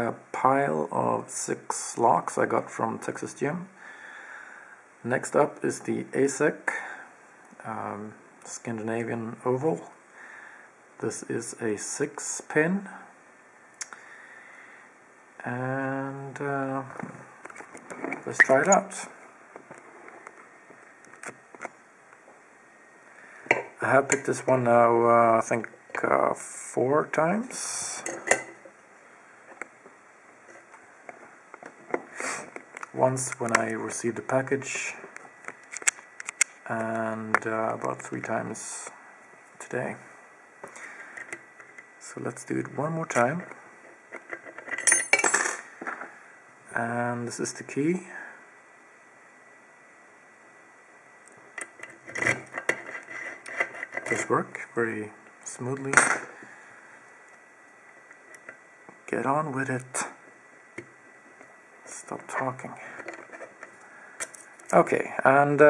a pile of 6 locks I got from Texas Gym. Next up is the Asec Scandinavian oval. This is a 6-pin, and let's try it out. I have picked this one now, I think 4 times. Once when I received the package, and about 3 times today. So let's do it one more time. And this is the key. Does work very smoothly. Get on with it. Stop talking. Okay, and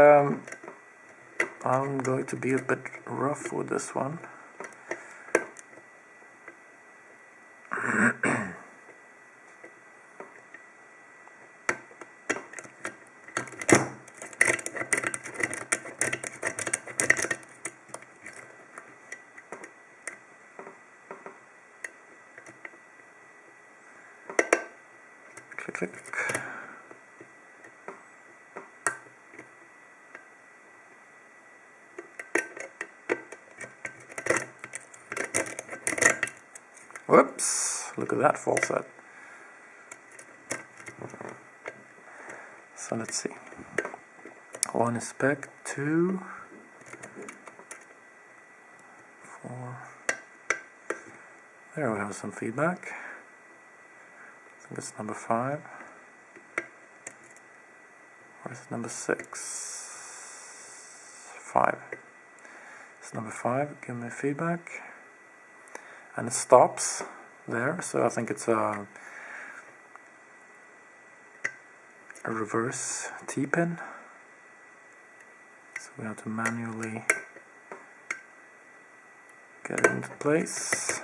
I'm going to be a bit rough with this one. Click, click. Whoops, look at that fall set. So let's see. 1 is spec, 2, 4. There we have some feedback. I think it's number 5. Or is it number 6? 5. It's number 5. Give me feedback. And it stops there, so I think it's a reverse T-pin. So we have to manually get it into place.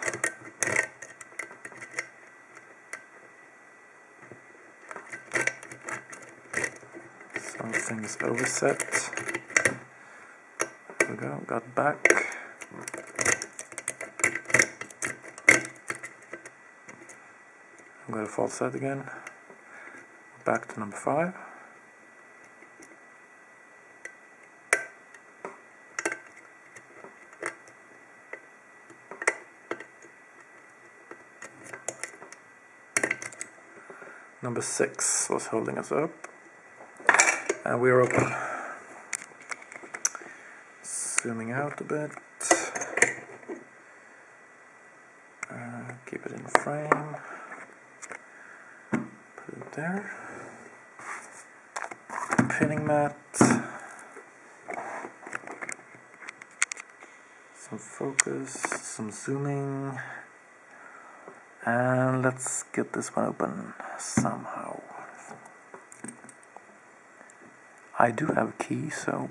Something is overset. There we go, got back. I'm going to false set again. Back to number 5. Number 6 was holding us up, and we are open. Zooming out a bit. Keep it in frame. Put it there. Pinning mat. Some focus, some zooming. And let's get this one open somehow. I do have a key, so...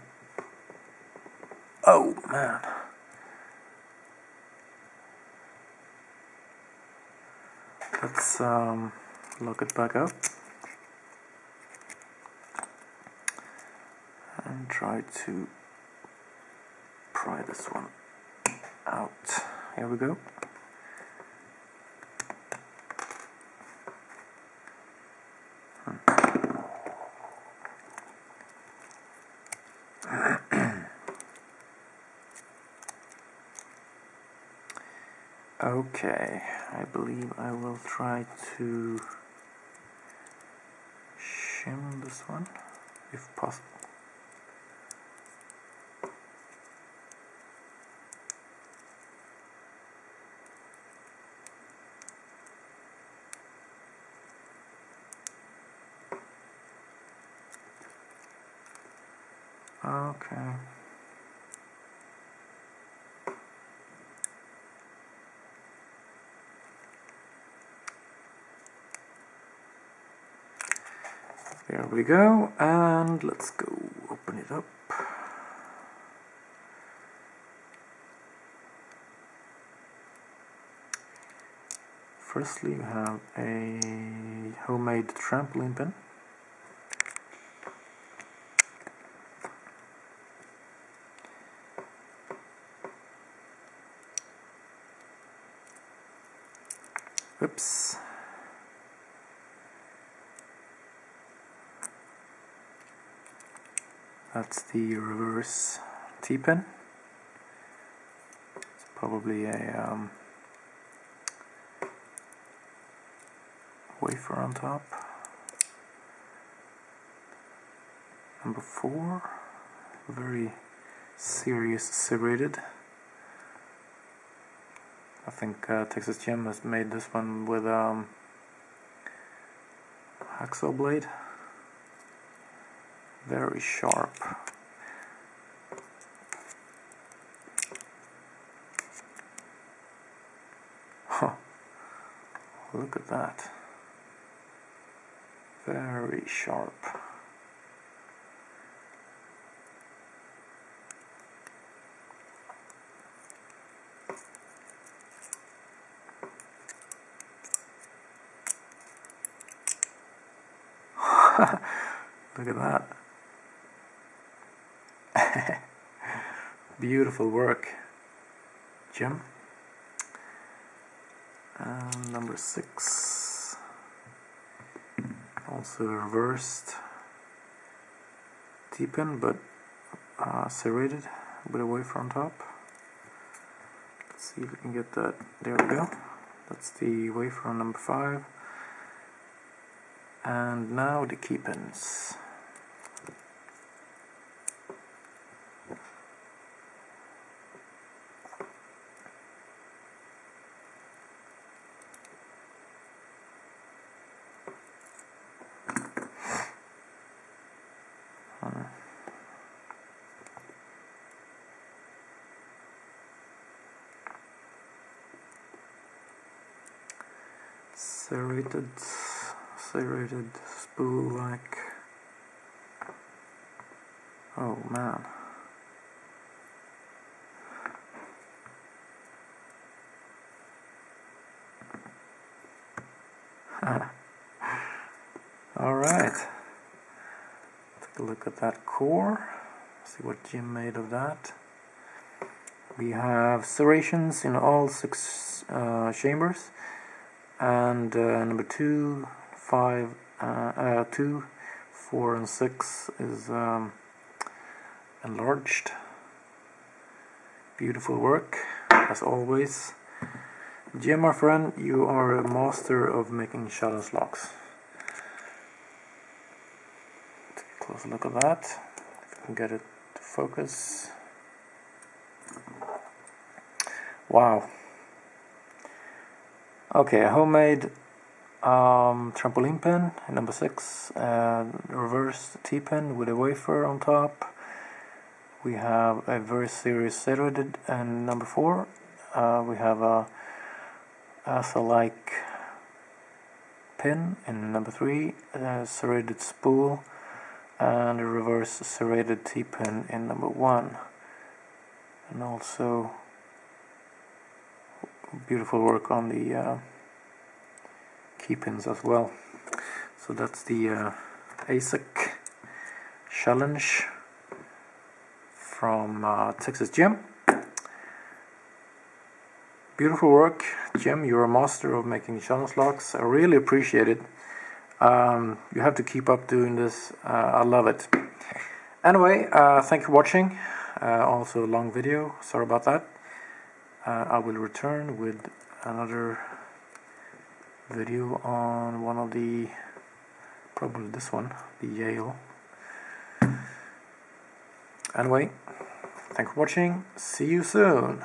Oh, man. Let's lock it back up. And try to pry this one out. Here we go. Okay, I believe I will try to shim this one, if possible. Okay. There we go, and let's go open it up. firstly we have a homemade trampoline pin. Oops. That's the reverse T-pin. It's probably a wafer on top. Number 4, very serious serrated. I think Texas Jim has made this one with hacksaw blade. Very sharp. Huh. Look at that. Very sharp. Look at that. Beautiful work, Jim. And number 6, also reversed T-pin, but serrated with a wafer on top. Let's see if we can get that. There we go. That's the wafer on number 5. And now the key pins. Serrated spool like. Oh man. Alright. Take a look at that core. See what Jim made of that. We have serrations in all 6 chambers. And number 2, 5, 2, 4, and 6 is enlarged. Beautiful work, as always. Jim, my friend, you are a master of making challenge locks. Take a closer look at that. If you can get it to focus. Wow. Okay, a homemade trampoline pin, number 6, reverse T-pin with a wafer on top. We have a very serious serrated, and number 4, we have a Asec pin in number 3, a serrated spool, and a reverse serrated T-pin in number 1, and also beautiful work on the key pins as well. So that's the Asec challenge from Texas Jim. Beautiful work, Jim. You're a master of making challenge locks. I really appreciate it. You have to keep up doing this. I love it. Anyway, thank you for watching. Also a long video, sorry about that. I will return with another video on one of the, probably this one, the Yale. Anyway, thanks for watching. See you soon.